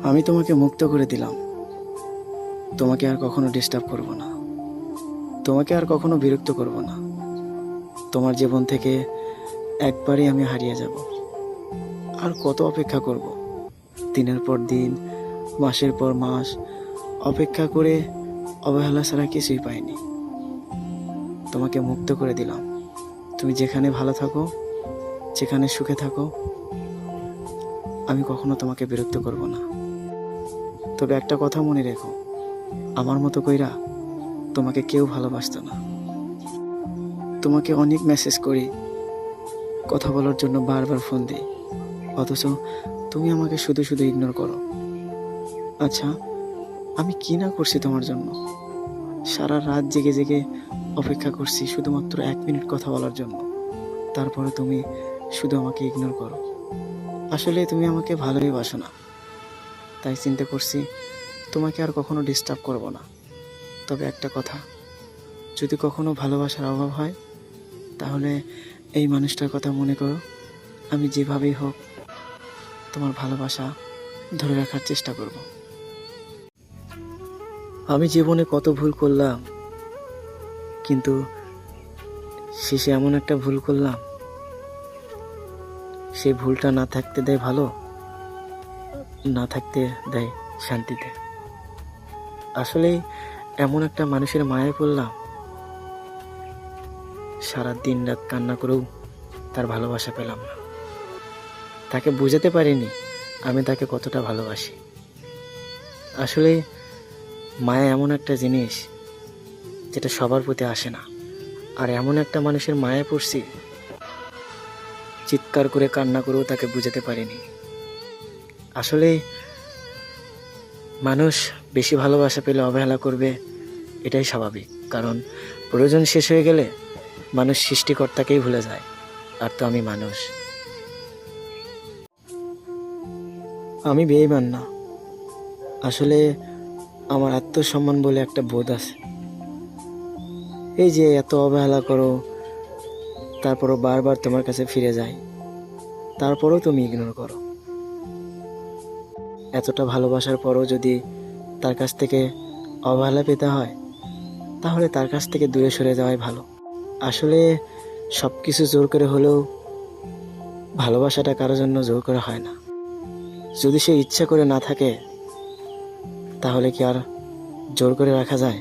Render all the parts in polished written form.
আমি তোমাকে মুক্ত করে দিলাম। তোমাকে আর কখনো ডিস্টার্ব করব না, তোমাকে আর কখনো বিরক্ত করব না। তোমার জীবন থেকে একবারই আমি হারিয়ে যাব। আর কত অপেক্ষা করব? দিনের পর দিন, মাসের পর মাস অপেক্ষা করে অবহেলা ছাড়া কিছুই পাইনি। তোমাকে মুক্ত করে দিলাম। তুমি যেখানে ভালো থাকো, যেখানে সুখে থাকো, আমি কখনো তোমাকে বিরক্ত করব না। তবে একটা কথা মনে রেখো, আমার মতো কইরা তোমাকে কেউ ভালোবাসতো না। তোমাকে অনেক মেসেজ করি, কথা বলার জন্য বারবার ফোন দিই, অথচ তুমি আমাকে শুধু শুধু ইগনোর করো। আচ্ছা, আমি কি না করছি তোমার জন্য? সারা রাত জেগে জেগে অপেক্ষা করছি শুধুমাত্র 1 মিনিট কথা বলার জন্য, তারপরে তুমি শুধু আমাকে ইগনোর করো। আসলে তুমি আমাকে ভালোই বাসো না, তাই চিন্তা করছি তোমাকে আর কখনো ডিস্টার্ব করব না। তবে একটা কথা, যদি কখনো ভালোবাসার অভাব হয়, তাহলে এই মানুষটার কথা মনে করো। আমি যেভাবেই হোক তোমার ভালোবাসা ধরে রাখার চেষ্টা করব। আমি জীবনে কত ভুল করলাম, কিন্তু শেষে এমন একটা ভুল করলাম, সেই ভুলটা না থাকতে দেয় ভালো, না থাকতে দেয় শান্তিতে। আসলে এমন একটা মানুষের মায়ায় পড়লাম, সারা দিন রাত কান্না করেও তার ভালোবাসা পেলাম না। তাকে বোঝাতে পারিনি আমি তাকে কতটা ভালোবাসি। আসলে মায়া এমন একটা জিনিস যেটা সবার প্রতি আসে না। আর এমন একটা মানুষের মায়ায় পড়ছি, চিৎকার করে কান্না করেও তাকে বোঝাতে পারিনি। আসলে মানুষ বেশি ভালোবাসা পেলে অবহেলা করবে, এটাই স্বাভাবিক। কারণ প্রয়োজন শেষ হয়ে গেলে মানুষ সৃষ্টিকর্তাকেই ভুলে যায়। আর তো আমি মানুষ, আমি বেঈমান না। আসলে আমার আত্মসম্মান বলে একটা বোধ আছে। এই যে এত অবহেলা করো, তারপরও বারবার তোমার কাছে ফিরে যাই, তারপরেও তুমি ইগনোর করো। এতটা ভালোবাসার পরও যদি তার কাছ থেকে অবহেলা পেতে হয়, তাহলে তার কাছ থেকে দূরে সরে যাওয়াই ভালো। আসলে সব কিছু জোর করে হলেও ভালোবাসাটা কারোর জন্য জোর করে হয় না। যদি সে ইচ্ছা করে না থাকে, তাহলে কি আর জোর করে রাখা যায়?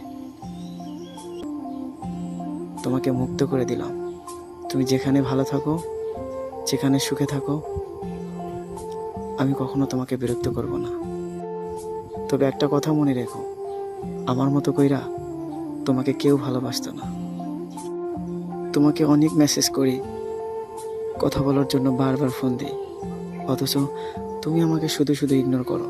তোমাকে মুক্ত করে দিলাম। তুমি যেখানে ভালো থাকো, যেখানে সুখে থাকো, আমি কখনো তোমাকে বিরক্ত করব না। তবে একটা কথা মনে রেখো, আমার মতো কইরা তোমাকে কেউ ভালোবাসতো না। তোমাকে অনেক মেসেজ করি, কথা বলার জন্য বারবার ফোন দিই, অথচ তুমি আমাকে শুধু শুধু ইগনোর করো।